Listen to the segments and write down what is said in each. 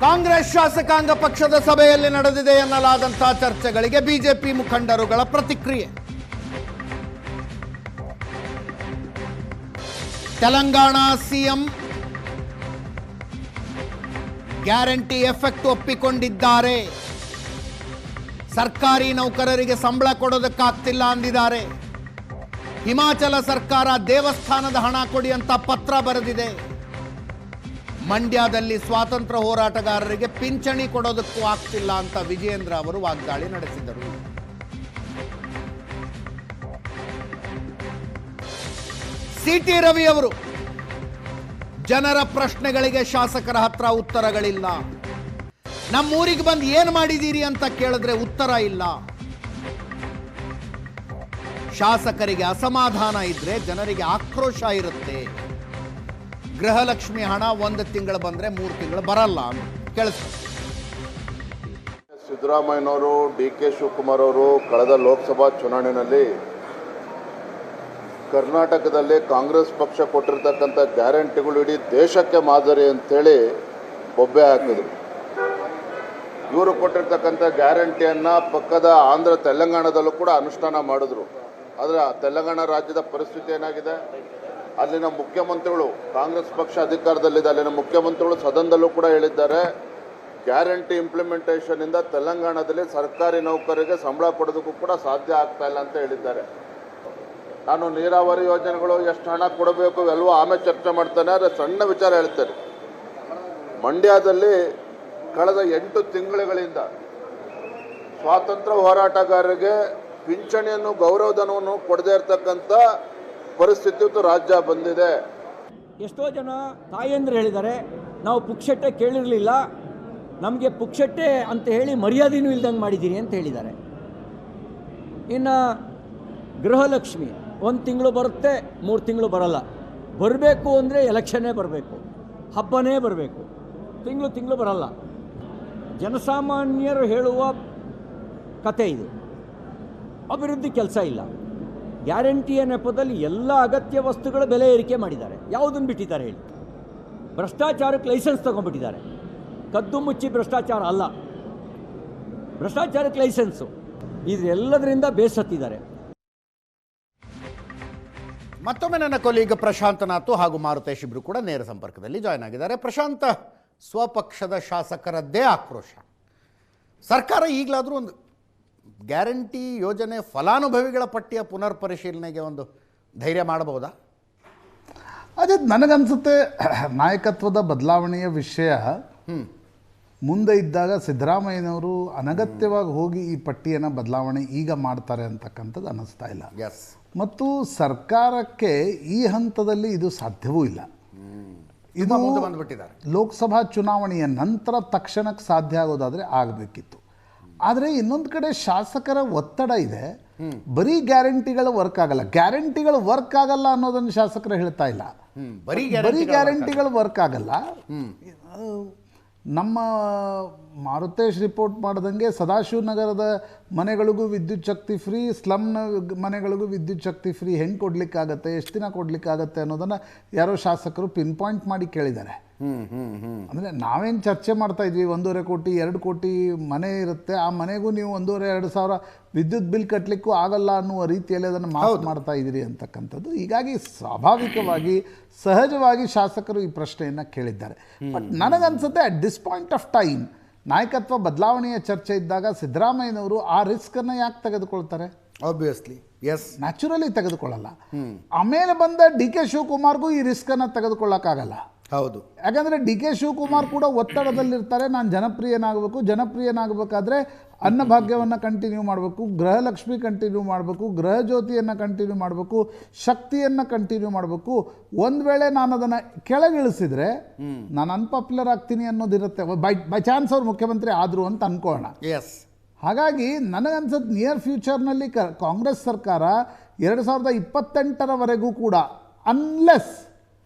ಕಾಂಗ್ರೆಸ್ ಶಾಸಕಾಂಗ ಪಕ್ಷದ ಸಭೆಯಲ್ಲಿ ನಡೆದಿದೆ ಎನ್ನಲಾದಂತಹ ಚರ್ಚೆಗಳಿಗೆ ಬಿಜೆಪಿ ಮುಖಂಡರುಗಳ ಪ್ರತಿಕ್ರಿಯೆ. ತೆಲಂಗಾಣ ಸಿಎಂ ಗ್ಯಾರಂಟಿ ಎಫೆಕ್ಟ್ ಒಪ್ಪಿಕೊಂಡಿದ್ದಾರೆ. ಸರ್ಕಾರಿ ನೌಕರರಿಗೆ ಸಂಬಳ ಕೊಡೋದಕ್ಕಾಗ್ತಿಲ್ಲ ಅಂದಿದ್ದಾರೆ. ಹಿಮಾಚಲ ಸರ್ಕಾರ ದೇವಸ್ಥಾನದ ಹಣ ಕೊಡಿ ಅಂತ ಪತ್ರ ಬರೆದಿದೆ. ಮಂಡ್ಯದಲ್ಲಿ ಸ್ವಾತಂತ್ರ್ಯ ಹೋರಾಟಗಾರರಿಗೆ ಪಿಂಚಣಿ ಕೊಡೋದಕ್ಕೂ ಆಗ್ತಿಲ್ಲ ಅಂತ ವಿಜಯೇಂದ್ರ ಅವರು ವಾಗ್ದಾಳಿ ನಡೆಸಿದರು. ಸಿಟಿ ರವಿ ಅವರು ಜನರ ಪ್ರಶ್ನೆಗಳಿಗೆ ಶಾಸಕರ ಹತ್ರ ಉತ್ತರಗಳಿಲ್ಲ. ನಮ್ಮೂರಿಗೆ ಬಂದು ಏನು ಮಾಡಿದ್ದೀರಿ ಅಂತ ಕೇಳಿದ್ರೆ ಉತ್ತರ ಇಲ್ಲ. ಶಾಸಕರಿಗೆ ಅಸಮಾಧಾನ ಇದ್ರೆ ಜನರಿಗೆ ಆಕ್ರೋಶ ಇರುತ್ತೆ. ಗೃಹಲಕ್ಷ್ಮಿ ಹಣ 1 ತಿಂಗಳು ಬಂದ್ರೆ 3 ತಿಂಗಳು ಬರಲ್ಲ ಅಂತ ಕೇಳಿಸ್ತಾರೆ. ಸಿದ್ದರಾಮಯ್ಯನವರು, ಡಿ.ಕೆ. ಶಿವಕುಮಾರ್ ಅವರು ಕಳೆದ ಲೋಕಸಭಾ ಚುನಾವಣೆಯಲ್ಲಿ ಕರ್ನಾಟಕದಲ್ಲಿ ಕಾಂಗ್ರೆಸ್ ಪಕ್ಷ ಕೊಟ್ಟಿರ್ತಕ್ಕಂಥ ಗ್ಯಾರಂಟಿಗಳು ಇಡೀ ದೇಶಕ್ಕೆ ಮಾದರಿ ಅಂತೇಳಿ ಬೊಬ್ಬೆ ಹಾಕಿದ್ರು. ಇವರು ಕೊಟ್ಟಿರ್ತಕ್ಕಂಥ ಗ್ಯಾರಂಟಿಯನ್ನು ಪಕ್ಕದ ಆಂಧ್ರ ತೆಲಂಗಾಣದಲ್ಲೂ ಕೂಡ ಅನುಷ್ಠಾನ ಮಾಡಿದ್ರು. ಆದರೆ ತೆಲಂಗಾಣ ರಾಜ್ಯದ ಪರಿಸ್ಥಿತಿ ಏನಾಗಿದೆ, ಅಲ್ಲಿನ ಮುಖ್ಯಮಂತ್ರಿಗಳು, ಕಾಂಗ್ರೆಸ್ ಪಕ್ಷ ಅಧಿಕಾರದಲ್ಲಿದೆ, ಅಲ್ಲಿನ ಮುಖ್ಯಮಂತ್ರಿಗಳು ಸದನದಲ್ಲೂ ಕೂಡ ಹೇಳಿದ್ದಾರೆ, ಗ್ಯಾರಂಟಿ ಇಂಪ್ಲಿಮೆಂಟೇಷನಿಂದ ತೆಲಂಗಾಣದಲ್ಲಿ ಸರ್ಕಾರಿ ನೌಕರರಿಗೆ ಸಂಬಳ ಕೊಡೋದಕ್ಕೂ ಕೂಡ ಸಾಧ್ಯ ಆಗ್ತಾ ಇಲ್ಲ ಅಂತ ಹೇಳಿದ್ದಾರೆ. ನಾನು ನೀರಾವರಿ ಯೋಜನೆಗಳು ಎಷ್ಟು ಹಣ ಕೊಡಬೇಕು ಎಲ್ಲವೂ ಆಮೇಲೆ ಚರ್ಚೆ ಮಾಡ್ತಾನೆ. ಆದರೆ ಸಣ್ಣ ವಿಚಾರ ಹೇಳ್ತೇನೆ. ಮಂಡ್ಯದಲ್ಲಿ ಕಳೆದ 8 ತಿಂಗಳುಗಳಿಂದ ಸ್ವಾತಂತ್ರ್ಯ ಹೋರಾಟಗಾರರಿಗೆ ಪಿಂಚಣಿಯನ್ನು, ಗೌರವಧನವನ್ನು ಕೊಡದೇ ಇರತಕ್ಕಂಥ ಪರಿಸ್ಥಿತಿ ರಾಜ್ಯ ಬಂದಿದೆ. ಎಷ್ಟೋ ಜನ ತಾಯಂದ್ರು ಹೇಳಿದ್ದಾರೆ, ನಾವು ಪುಕ್ಷಟ್ಟೆ ಕೇಳಿರಲಿಲ್ಲ, ನಮಗೆ ಪುಕ್ಷಟ್ಟೆ ಅಂತ ಹೇಳಿ ಮರ್ಯಾದೆನೂ ಇಲ್ದಂಗೆ ಮಾಡಿದ್ದೀರಿ ಅಂತ ಹೇಳಿದ್ದಾರೆ. ಇನ್ನು ಗೃಹಲಕ್ಷ್ಮಿ 1 ತಿಂಗಳು ಬರುತ್ತೆ, 3 ತಿಂಗಳು ಬರಲ್ಲ. ಬರಬೇಕು ಅಂದರೆ ಎಲೆಕ್ಷನ್ನೇ ಬರಬೇಕು, ಹಬ್ಬನೇ ಬರಬೇಕು, ತಿಂಗಳು ಬರಲ್ಲ. ಜನಸಾಮಾನ್ಯರು ಹೇಳುವ ಕತೆ ಇದು. ಅಭಿವೃದ್ಧಿ ಕೆಲಸ ಇಲ್ಲ. ಗ್ಯಾರಂಟಿಯ ನೆಪದಲ್ಲಿ ಎಲ್ಲ ಅಗತ್ಯ ವಸ್ತುಗಳ ಬೆಲೆ ಏರಿಕೆ ಮಾಡಿದ್ದಾರೆ. ಯಾವುದನ್ನು ಬಿಟ್ಟಿದ್ದಾರೆ ಹೇಳಿ? ಭ್ರಷ್ಟಾಚಾರಕ್ಕೆ ಲೈಸೆನ್ಸ್ ತಗೊಂಡ್ಬಿಟ್ಟಿದ್ದಾರೆ. ಕದ್ದು ಮುಚ್ಚಿ ಭ್ರಷ್ಟಾಚಾರ ಅಲ್ಲ, ಭ್ರಷ್ಟಾಚಾರಕ್ಕೆ ಲೈಸೆನ್ಸು. ಇದೆಲ್ಲದರಿಂದ ಬೇಸತ್ತಿದ್ದಾರೆ. ಮತ್ತೊಮ್ಮೆ ನನ್ನ ಕೊಲೀಗ ಪ್ರಶಾಂತ್ ನಾಥ್ ಹಾಗೂ ಮಾರುತೇಶ್ ಇಬ್ರು ಕೂಡ ನೇರ ಸಂಪರ್ಕದಲ್ಲಿ ಜಾಯ್ನ್ ಆಗಿದ್ದಾರೆ. ಪ್ರಶಾಂತ್, ಸ್ವಪಕ್ಷದ ಶಾಸಕರದ್ದೇ ಆಕ್ರೋಶ. ಸರ್ಕಾರ ಈಗಲಾದರೂ ಒಂದು ಗ್ಯಾರಂಟಿ ಯೋಜನೆ ಫಲಾನುಭವಿಗಳ ಪಟ್ಟಿಯ ಪುನರ್ ಪರಿಶೀಲನೆಗೆ ಒಂದು ಧೈರ್ಯ ಮಾಡಬಹುದಾ? ಅದೇ ನನಗನ್ಸುತ್ತೆ, ನಾಯಕತ್ವದ ಬದಲಾವಣೆಯ ವಿಷಯ ಮುಂದೆ ಇದ್ದಾಗ ಸಿದ್ದರಾಮಯ್ಯನವರು ಅನಗತ್ಯವಾಗಿ ಹೋಗಿ ಈ ಪಟ್ಟಿಯನ್ನು ಬದಲಾವಣೆ ಈಗ ಮಾಡ್ತಾರೆ ಅಂತಕ್ಕಂಥದ್ದು ಅನ್ನಿಸ್ತಾ ಇಲ್ಲ. ಎಸ್. ಮತ್ತು ಸರ್ಕಾರಕ್ಕೆ ಈ ಹಂತದಲ್ಲಿ ಇದು ಸಾಧ್ಯವೂ ಇಲ್ಲ. ಇದು ಮುಂದೆ ಬಂದುಬಿಟ್ಟಿದ್ದಾರೆ. ಲೋಕಸಭಾ ಚುನಾವಣೆಯ ನಂತರ ತಕ್ಷಣಕ್ಕೆ ಸಾಧ್ಯ ಆಗೋದಾದರೆ ಆಗಬೇಕಿತ್ತು. ಆದರೆ ಇನ್ನೊಂದು ಕಡೆ ಶಾಸಕರ ಒತ್ತಡ ಇದೆ. ಬರೀ ಗ್ಯಾರಂಟಿಗಳು ವರ್ಕ್ ಆಗಲ್ಲ, ಗ್ಯಾರಂಟಿಗಳು ವರ್ಕ್ ಆಗಲ್ಲ ಅನ್ನೋದನ್ನು ಶಾಸಕರು ಹೇಳ್ತಾ ಇಲ್ಲ. ಬರೀ ಗ್ಯಾರಂಟಿಗಳು ವರ್ಕ್ ಆಗಲ್ಲ. ನಮ್ಮ ಮಾರುತೇಶ್ ರಿಪೋರ್ಟ್ ಮಾಡ್ದಂಗೆ ಸದಾಶಿವನಗರದ ಮನೆಗಳಿಗೂ ವಿದ್ಯುತ್ ಶಕ್ತಿ ಫ್ರೀ, ಸ್ಲಮ್ನ ಮನೆಗಳಿಗೂ ವಿದ್ಯುತ್ ಶಕ್ತಿ ಫ್ರೀ ಹೆಂಗೆ ಕೊಡಲಿಕ್ಕಾಗತ್ತೆ, ಎಷ್ಟು ದಿನ ಕೊಡಲಿಕ್ಕಾಗತ್ತೆ ಅನ್ನೋದನ್ನು ಯಾರೋ ಶಾಸಕರು ಪಿನ್ ಪಾಯಿಂಟ್ ಮಾಡಿ ಕೇಳಿದ್ದಾರೆ. ಅಂದರೆ ನಾವೇನು ಚರ್ಚೆ ಮಾಡ್ತಾ ಇದ್ವಿ, 1.5 ಕೋಟಿ 2 ಕೋಟಿ ಮನೆ ಇರುತ್ತೆ, ಆ ಮನೆಗೂ ನೀವು 1,500-2 ಸಾವಿರ ವಿದ್ಯುತ್ ಬಿಲ್ ಕಟ್ಟಲಿಕ್ಕೂ ಆಗಲ್ಲ ಅನ್ನುವ ರೀತಿಯಲ್ಲಿ ಅದನ್ನು ಮಾಡ್ತಾ ಇದ್ದೀರಿ ಅಂತಕ್ಕಂಥದ್ದು. ಹೀಗಾಗಿ ಸ್ವಾಭಾವಿಕವಾಗಿ ಸಹಜವಾಗಿ ಶಾಸಕರು ಈ ಪ್ರಶ್ನೆಯನ್ನು ಕೇಳಿದ್ದಾರೆ. ಬಟ್ ನನಗನ್ಸುತ್ತೆ at this point of time ನಾಯಕತ್ವ ಬದಲಾವಣೆಯ ಚರ್ಚೆ ಇದ್ದಾಗ ಸಿದ್ದರಾಮಯ್ಯನವರು ಆ ರಿಸ್ಕನ್ನು ಯಾಕೆ ತೆಗೆದುಕೊಳ್ತಾರೆ? ಆಬ್ವಿಯಸ್ಲಿ ಎಸ್, ನ್ಯಾಚುರಲಿ ತೆಗೆದುಕೊಳ್ಳಲ್ಲ. ಆಮೇಲೆ ಬಂದ ಡಿ.ಕೆ. ಶಿವಕುಮಾರ್ಗೂ ಈ ರಿಸ್ಕನ್ನು ತೆಗೆದುಕೊಳ್ಳೋಕ್ಕಾಗಲ್ಲ. ಹೌದು. ಯಾಕಂದರೆ ಡಿ.ಕೆ. ಶಿವಕುಮಾರ್ ಕೂಡ ಒತ್ತಡದಲ್ಲಿರ್ತಾರೆ. ನಾನು ಜನಪ್ರಿಯನಾಗಬೇಕಾದ್ರೆ ಅನ್ನಭಾಗ್ಯವನ್ನು ಕಂಟಿನ್ಯೂ ಮಾಡಬೇಕು, ಗೃಹಲಕ್ಷ್ಮಿ ಕಂಟಿನ್ಯೂ ಮಾಡಬೇಕು, ಗೃಹ ಜ್ಯೋತಿಯನ್ನು ಕಂಟಿನ್ಯೂ ಮಾಡಬೇಕು, ಶಕ್ತಿಯನ್ನು ಕಂಟಿನ್ಯೂ ಮಾಡಬೇಕು. ಒಂದು ವೇಳೆ ನಾನು ಅದನ್ನು ಕೆಳಗಿಳಿಸಿದರೆ ನಾನು ಅನ್ಪಾಪ್ಯುಲರ್ ಆಗ್ತೀನಿ ಅನ್ನೋದಿರುತ್ತೆ. ಬೈ ಚಾನ್ಸ್ ಅವ್ರು ಮುಖ್ಯಮಂತ್ರಿ ಆದರು ಅಂತ ಅನ್ಕೊಳ್ಳೋಣ. ಎಸ್. ಹಾಗಾಗಿ ನನಗನ್ಸುತ್ತೆ ನಿಯರ್ ಫ್ಯೂಚರ್ನಲ್ಲಿ ಕಾಂಗ್ರೆಸ್ ಸರ್ಕಾರ 2028ರವರೆಗೂ ಕೂಡ ಅನ್ಲೆಸ್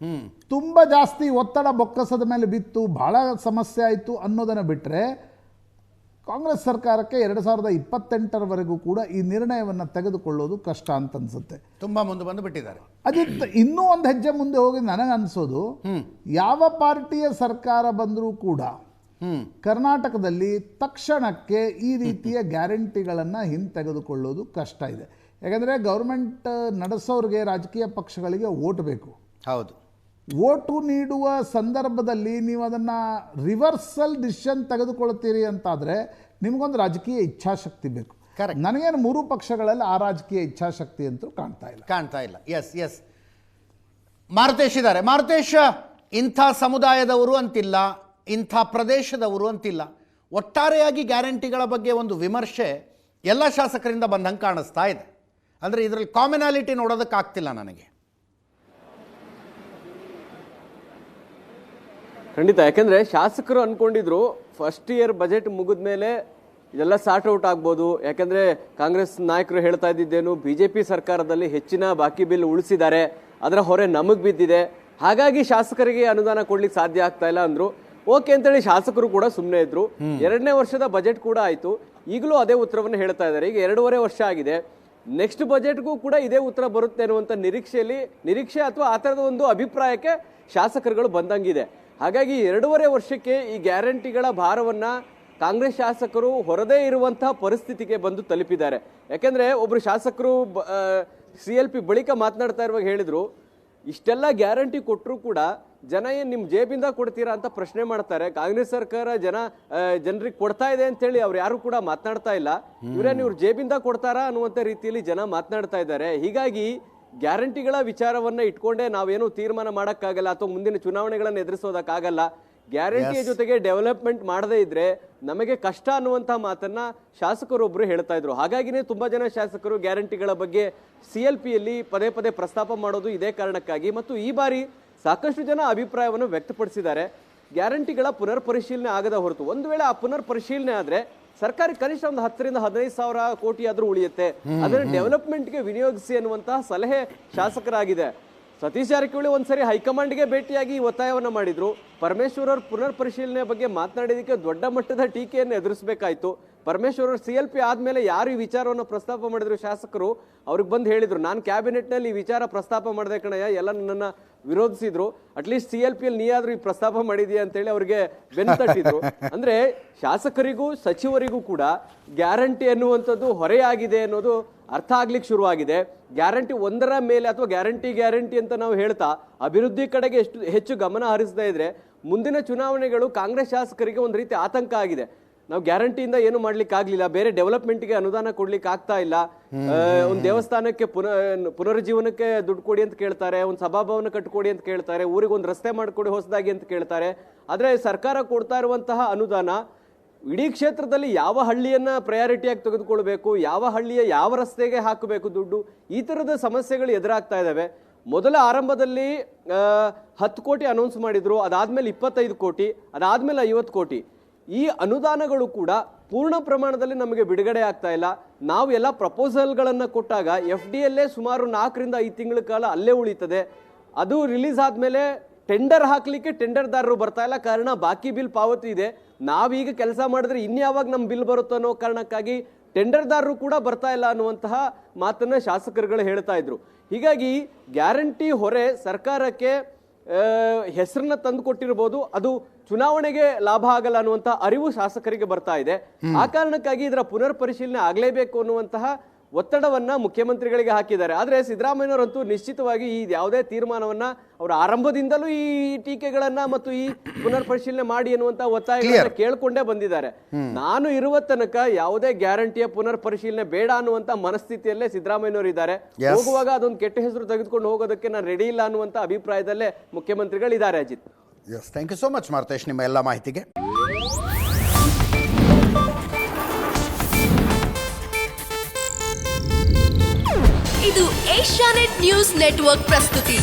ತುಂಬ ಜಾಸ್ತಿ ಒತ್ತಡ ಬೊಕ್ಕಸದ ಮೇಲೆ ಬಿತ್ತು, ಭಾಳ ಸಮಸ್ಯೆ ಆಯಿತು ಅನ್ನೋದನ್ನು ಬಿಟ್ಟರೆ ಕಾಂಗ್ರೆಸ್ ಸರ್ಕಾರಕ್ಕೆ 2028ರವರೆಗೂ ಕೂಡ ಈ ನಿರ್ಣಯವನ್ನು ತೆಗೆದುಕೊಳ್ಳೋದು ಕಷ್ಟ ಅಂತ ಅನ್ಸುತ್ತೆ. ತುಂಬ ಮುಂದೆ ಬಂದು ಬಿಟ್ಟಿದ್ದಾರೆ. ಅದಿತ್ತು ಇನ್ನೂ ಒಂದು ಹೆಜ್ಜೆ ಮುಂದೆ ಹೋಗಿ ನನಗನ್ಸೋದು, ಯಾವ ಪಾರ್ಟಿಯ ಸರ್ಕಾರ ಬಂದರೂ ಕೂಡ ಕರ್ನಾಟಕದಲ್ಲಿ ತಕ್ಷಣಕ್ಕೆ ಈ ರೀತಿಯ ಗ್ಯಾರಂಟಿಗಳನ್ನು ಹಿಂತೆಗೆದುಕೊಳ್ಳೋದು ಕಷ್ಟ ಇದೆ. ಯಾಕಂದರೆ ಗೌರ್ಮೆಂಟ್ ನಡೆಸೋರಿಗೆ ರಾಜಕೀಯ ಪಕ್ಷಗಳಿಗೆ ಓಟ್ ಬೇಕು. ಹೌದು, ಓಟು ನೀಡುವ ಸಂದರ್ಭದಲ್ಲಿ ನೀವು ಅದನ್ನು ರಿವರ್ಸಲ್ ಡಿಸಿಷನ್ ತೆಗೆದುಕೊಳ್ತೀರಿ ಅಂತಾದರೆ ನಿಮಗೊಂದು ರಾಜಕೀಯ ಇಚ್ಛಾಶಕ್ತಿ ಬೇಕು. Correct. ನನಗೇನು ಮೂರು ಪಕ್ಷಗಳಲ್ಲಿ ಆ ರಾಜಕೀಯ ಇಚ್ಛಾಶಕ್ತಿ ಅಂತೂ ಕಾಣ್ತಾ ಇಲ್ಲ. ಎಸ್ ಮಾರುತೇಶ್ ಇದ್ದಾರೆ. ಮಾರುತೇಶ್, ಇಂಥ ಸಮುದಾಯದವರು ಅಂತಿಲ್ಲ, ಇಂಥ ಪ್ರದೇಶದವರು ಅಂತಿಲ್ಲ, ಒಟ್ಟಾರೆಯಾಗಿ ಗ್ಯಾರಂಟಿಗಳ ಬಗ್ಗೆ ಒಂದು ವಿಮರ್ಶೆ ಎಲ್ಲ ಶಾಸಕರಿಂದ ಬಂದಂಗೆ ಕಾಣಿಸ್ತಾ ಇದೆ. ಅಂದರೆ ಇದರಲ್ಲಿ ಕಾಮನಾಲಿಟಿ ನೋಡೋದಕ್ಕಾಗ್ತಿಲ್ಲ ನನಗೆ. ಖಂಡಿತ, ಯಾಕಂದ್ರೆ ಶಾಸಕರು ಅನ್ಕೊಂಡಿದ್ರು ಫಸ್ಟ್ ಇಯರ್ ಬಜೆಟ್ ಮುಗಿದ ಮೇಲೆ ಇದೆಲ್ಲ ಸಾರ್ಟ್ ಔಟ್ ಆಗ್ಬೋದು. ಯಾಕಂದ್ರೆ ಕಾಂಗ್ರೆಸ್ ನಾಯಕರು ಹೇಳ್ತಾ ಇದ್ದಿದ್ದೇನು, ಬಿಜೆಪಿ ಸರ್ಕಾರದಲ್ಲಿ ಹೆಚ್ಚಿನ ಬಾಕಿ ಬಿಲ್ ಉಳಿಸಿದ್ದಾರೆ, ಅದರ ಹೊರೆ ನಮಗ್ ಬಿದ್ದಿದೆ, ಹಾಗಾಗಿ ಶಾಸಕರಿಗೆ ಅನುದಾನ ಕೊಡ್ಲಿಕ್ಕೆ ಸಾಧ್ಯ ಆಗ್ತಾ ಇಲ್ಲ ಅಂದ್ರು. ಓಕೆ ಅಂತೇಳಿ ಶಾಸಕರು ಕೂಡ ಸುಮ್ಮನೆ ಇದ್ರು. 2ನೇ ವರ್ಷದ ಬಜೆಟ್ ಕೂಡ ಆಯ್ತು, ಈಗಲೂ ಅದೇ ಉತ್ತರವನ್ನು ಹೇಳ್ತಾ ಇದ್ದಾರೆ. ಈಗ 2.5 ವರ್ಷ ಆಗಿದೆ, ನೆಕ್ಸ್ಟ್ ಬಜೆಟ್ಗೂ ಕೂಡ ಇದೇ ಉತ್ತರ ಬರುತ್ತೆ ಅನ್ನುವಂಥ ನಿರೀಕ್ಷೆ ಅಥವಾ ಆ ಥರದ ಒಂದು ಅಭಿಪ್ರಾಯಕ್ಕೆ ಶಾಸಕರುಗಳು ಬಂದಂಗಿದೆ. ಹಾಗಾಗಿ 2.5 ವರ್ಷಕ್ಕೆ ಈ ಗ್ಯಾರಂಟಿಗಳ ಭಾರವನ್ನ ಕಾಂಗ್ರೆಸ್ ಶಾಸಕರು ಹೊರದೇ ಇರುವಂತಹ ಪರಿಸ್ಥಿತಿಗೆ ಬಂದು ತಲುಪಿದ್ದಾರೆ. ಯಾಕೆಂದ್ರೆ ಒಬ್ರು ಶಾಸಕರು CLP ಬಳಿಕ ಮಾತನಾಡ್ತಾ ಇರುವಾಗ ಹೇಳಿದ್ರು, ಇಷ್ಟೆಲ್ಲ ಗ್ಯಾರಂಟಿ ಕೊಟ್ಟರು ಕೂಡ ಜನ ಏನ್ ನಿಮ್ ಜೇಬಿಂದ ಕೊಡ್ತೀರಾ ಅಂತ ಪ್ರಶ್ನೆ ಮಾಡ್ತಾರೆ. ಕಾಂಗ್ರೆಸ್ ಸರ್ಕಾರ ಜನರಿಗೆ ಕೊಡ್ತಾ ಇದೆ ಅಂತ ಹೇಳಿ ಅವ್ರು ಯಾರು ಕೂಡ ಮಾತನಾಡ್ತಾ ಇಲ್ಲ. ಇವ್ರೇನ್ ಇವ್ರ ಜೇಬಿಂದ ಕೊಡ್ತಾರಾ ಅನ್ನುವಂತ ರೀತಿಯಲ್ಲಿ ಜನ ಮಾತನಾಡ್ತಾ ಇದ್ದಾರೆ. ಹೀಗಾಗಿ ಗ್ಯಾರಂಟಿಗಳ ವಿಚಾರವನ್ನ ಇಟ್ಕೊಂಡೇ ನಾವೇನು ತೀರ್ಮಾನ ಮಾಡಕ್ಕಾಗಲ್ಲ ಅಥವಾ ಮುಂದಿನ ಚುನಾವಣೆಗಳನ್ನು ಎದುರಿಸೋದಕ್ಕಾಗಲ್ಲ. ಗ್ಯಾರಂಟಿಯ ಜೊತೆಗೆ ಡೆವಲಪ್ಮೆಂಟ್ ಮಾಡದೇ ಇದ್ರೆ ನಮಗೆ ಕಷ್ಟ ಅನ್ನುವಂತ ಮಾತನ್ನ ಶಾಸಕರೊಬ್ರು ಹೇಳ್ತಾ ಇದ್ರು. ಹಾಗಾಗಿನೇ ತುಂಬಾ ಜನ ಶಾಸಕರು ಗ್ಯಾರಂಟಿಗಳ ಬಗ್ಗೆ CLPಯಲ್ಲಿ ಪದೇ ಪದೇ ಪ್ರಸ್ತಾಪ ಮಾಡೋದು ಇದೇ ಕಾರಣಕ್ಕಾಗಿ. ಮತ್ತು ಈ ಬಾರಿ ಸಾಕಷ್ಟು ಜನ ಅಭಿಪ್ರಾಯವನ್ನು ವ್ಯಕ್ತಪಡಿಸಿದ್ದಾರೆ. ಗ್ಯಾರಂಟಿಗಳ ಪುನರ್ ಪರಿಶೀಲನೆ ಆಗದ ಹೊರತು ಒಂದು ವೇಳೆ ಆ ಪುನರ್ ಪರಿಶೀಲನೆ ಆದ್ರೆ ಸರ್ಕಾರ ಕನಿಷ್ಠ ಒಂದು 10 ರಿಂದ 15 ಸಾವಿರ ಕೋಟಿ ಆದ್ರೂ ಉಳಿಯುತ್ತೆ, ಅದನ್ನ ಡೆವಲಪ್ಮೆಂಟ್ಗೆ ವಿನಿಯೋಗಿಸಿ ಅನ್ನುವಂತಹ ಸಲಹೆ ಶಾಸಕರಾಗಿದೆ. ಸತೀಶ್ ಜಾರಕಿಹೊಳಿ ಒಂದ್ಸರಿ ಹೈಕಮಾಂಡ್ಗೆ ಭೇಟಿಯಾಗಿ ಒತ್ತಾಯವನ್ನ ಮಾಡಿದ್ರು. ಪರಮೇಶ್ವರ್ ಅವರು ಪುನರ್ ಪರಿಶೀಲನೆ ಬಗ್ಗೆ ಮಾತನಾಡಿದಕ್ಕೆ ದೊಡ್ಡ ಮಟ್ಟದ ಟೀಕೆಯನ್ನು ಎದುರಿಸಬೇಕಾಯ್ತು. ಪರಮೇಶ್ವರ್ ಅವರು CLP ಆದ್ಮೇಲೆ ಯಾರು ಈ ವಿಚಾರವನ್ನು ಪ್ರಸ್ತಾಪ ಮಾಡಿದ್ರು ಶಾಸಕರು ಅವ್ರಿಗೆ ಬಂದು ಹೇಳಿದ್ರು, ನಾನು ಕ್ಯಾಬಿನೆಟ್ ನಲ್ಲಿ ಈ ವಿಚಾರ ಪ್ರಸ್ತಾಪ ಮಾಡಿದೆ ಕಣಯ್ಯ, ಎಲ್ಲ ನನ್ನನ್ನ ವಿರೋಧಿಸಿದ್ರು, ಅಟ್ಲೀಸ್ಟ್ CLPಯಲ್ಲಿ ನೀ ಆದ್ರೂ ಈ ಪ್ರಸ್ತಾಪ ಮಾಡಿದೀಯ ಅಂತೇಳಿ ಅವ್ರಿಗೆ ಬೆನ್ನು ತಟ್ಟಿದ್ರು. ಅಂದ್ರೆ ಶಾಸಕರಿಗೂ ಸಚಿವರಿಗೂ ಕೂಡ ಗ್ಯಾರಂಟಿ ಅನ್ನುವಂಥದ್ದು ಹೊರೆಯಾಗಿದೆ ಅನ್ನೋದು ಅರ್ಥ ಆಗ್ಲಿಕ್ಕೆ ಶುರುವಾಗಿದೆ. ಗ್ಯಾರಂಟಿ ಒಂದರ ಮೇಲೆ ಅಥವಾ ಗ್ಯಾರಂಟಿ ಅಂತ ನಾವು ಹೇಳ್ತಾ ಅಭಿವೃದ್ಧಿ ಕಡೆಗೆ ಹೆಚ್ಚು ಗಮನ ಹರಿಸದೇ ಇದ್ರೆ ಮುಂದಿನ ಚುನಾವಣೆಗಳು ಕಾಂಗ್ರೆಸ್ ಶಾಸಕರಿಗೆ ಒಂದು ರೀತಿ ಆತಂಕ ಆಗಿದೆ. ನಾವು ಗ್ಯಾರಂಟಿಯಿಂದ ಏನು ಮಾಡ್ಲಿಕ್ಕೆ ಆಗ್ಲಿಲ್ಲ, ಬೇರೆ ಡೆವಲಪ್ಮೆಂಟ್ಗೆ ಅನುದಾನ ಕೊಡ್ಲಿಕ್ಕೆ ಆಗ್ತಾ ಇಲ್ಲ, ಒಂದು ದೇವಸ್ಥಾನಕ್ಕೆ ಪುನರುಜ್ಜೀವನಕ್ಕೆ ದುಡ್ಡು ಕೊಡಿ ಅಂತ ಕೇಳ್ತಾರೆ, ಒಂದು ಸಭಾಭವನ ಕಟ್ಕೊಡಿ ಅಂತ ಕೇಳ್ತಾರೆ, ಊರಿಗೆ ಒಂದು ರಸ್ತೆ ಮಾಡ್ಕೊಡಿ ಹೊಸದಾಗಿ ಅಂತ ಕೇಳ್ತಾರೆ. ಆದ್ರೆ ಸರ್ಕಾರ ಕೊಡ್ತಾ ಇರುವಂತಹ ಅನುದಾನ ಇಡೀ ಕ್ಷೇತ್ರದಲ್ಲಿ ಯಾವ ಹಳ್ಳಿಯನ್ನ ಪ್ರಯಾರಿಟಿಯಾಗಿ ತೆಗೆದುಕೊಳ್ಬೇಕು, ಯಾವ ಹಳ್ಳಿಯ ಯಾವ ರಸ್ತೆಗೆ ಹಾಕಬೇಕು ದುಡ್ಡು, ಈ ತರದ ಸಮಸ್ಯೆಗಳು ಎದುರಾಗ್ತಾ ಇದಾವೆ. ಮೊದಲ ಆರಂಭದಲ್ಲಿ 10 ಕೋಟಿ ಅನೌನ್ಸ್ ಮಾಡಿದ್ರು, ಅದಾದ್ಮೇಲೆ 25 ಕೋಟಿ, ಅದಾದ್ಮೇಲೆ 50 ಕೋಟಿ. ಈ ಅನುದಾನಗಳು ಕೂಡ ಪೂರ್ಣ ಪ್ರಮಾಣದಲ್ಲಿ ನಮಗೆ ಬಿಡುಗಡೆ ಆಗ್ತಾ ಇಲ್ಲ. ನಾವು ಎಲ್ಲ ಪ್ರಪೋಸಲ್ಗಳನ್ನ ಕೊಟ್ಟಾಗ FDಯಲ್ಲೇ ಸುಮಾರು 4 ರಿಂದ 5 ತಿಂಗಳ ಕಾಲ ಅಲ್ಲೇ ಉಳಿತದೆ. ಅದು ರಿಲೀಸ್ ಆದ್ಮೇಲೆ ಟೆಂಡರ್ ಹಾಕ್ಲಿಕ್ಕೆ ಟೆಂಡರ್ದಾರರು ಬರ್ತಾ ಇಲ್ಲ, ಕಾರಣ ಬಾಕಿ ಬಿಲ್ ಪಾವತಿ ಇದೆ. ನಾವೀಗ ಕೆಲಸ ಮಾಡಿದ್ರೆ ಇನ್ಯಾವಾಗ ನಮ್ಮ ಬಿಲ್ ಬರುತ್ತೋ ಅನ್ನೋ ಕಾರಣಕ್ಕಾಗಿ ಟೆಂಡರ್ದಾರರು ಕೂಡ ಬರ್ತಾ ಇಲ್ಲ ಅನ್ನುವಂತಹ ಮಾತನ್ನ ಶಾಸಕರುಗಳು ಹೇಳ್ತಾ ಇದ್ರು. ಹೀಗಾಗಿ ಗ್ಯಾರಂಟಿ ಹೊರೆ ಸರ್ಕಾರಕ್ಕೆ ಹೆಸರನ್ನ ತಂದು ಕೊಟ್ಟಿರಬಹುದು, ಅದು ಚುನಾವಣೆಗೆ ಲಾಭ ಆಗಲ್ಲ ಅನ್ನುವಂತಹ ಅರಿವು ಶಾಸಕರಿಗೆ ಬರ್ತಾ ಇದೆ. ಆ ಕಾರಣಕ್ಕಾಗಿ ಇದರ ಪುನರ್ ಪರಿಶೀಲನೆ ಆಗಲೇಬೇಕು ಅನ್ನುವಂತಹ ಒತ್ತಡವನ್ನ ಮುಖ್ಯಮಂತ್ರಿಗಳಿಗೆ ಹಾಕಿದ್ದಾರೆ. ಆದ್ರೆ ಸಿದ್ದರಾಮಯ್ಯನವರಂತೂ ನಿಶ್ಚಿತವಾಗಿ ಈ ಯಾವುದೇ ತೀರ್ಮಾನವನ್ನ ಅವರ ಆರಂಭದಿಂದಲೂ ಈ ಟೀಕೆಗಳನ್ನ ಮತ್ತು ಈ ಪುನರ್ ಪರಿಶೀಲನೆ ಮಾಡಿ ಅನ್ನುವಂತ ಒತ್ತಾಯಗಳನ್ನ ಕೇಳ್ಕೊಂಡೇ ಬಂದಿದ್ದಾರೆ. ನಾನು ಇರುವ ತನಕ ಯಾವುದೇ ಗ್ಯಾರಂಟಿಯ ಪುನರ್ ಪರಿಶೀಲನೆ ಬೇಡ ಅನ್ನುವಂತ ಮನಸ್ಥಿತಿಯಲ್ಲೇ ಸಿದ್ದರಾಮಯ್ಯನವರು ಇದ್ದಾರೆ. ಹೋಗುವಾಗ ಅದೊಂದು ಕೆಟ್ಟ ಹೆಸರು ತೆಗೆದುಕೊಂಡು ಹೋಗೋದಕ್ಕೆ ನಾನು ರೆಡಿ ಇಲ್ಲ ಅನ್ನುವಂತ ಅಭಿಪ್ರಾಯದಲ್ಲೇ ಮುಖ್ಯಮಂತ್ರಿಗಳಿದ್ದಾರೆ. Ajit, thank you so much Marutesh ನಿಮ್ಮ ಎಲ್ಲ ಮಾಹಿತಿಗೆ. ಇದು ಏಷ್ಯಾನೆಟ್ ನ್ಯೂಸ್ ನೆಟ್ವರ್ಕ್ ಪ್ರಸ್ತುತಿ.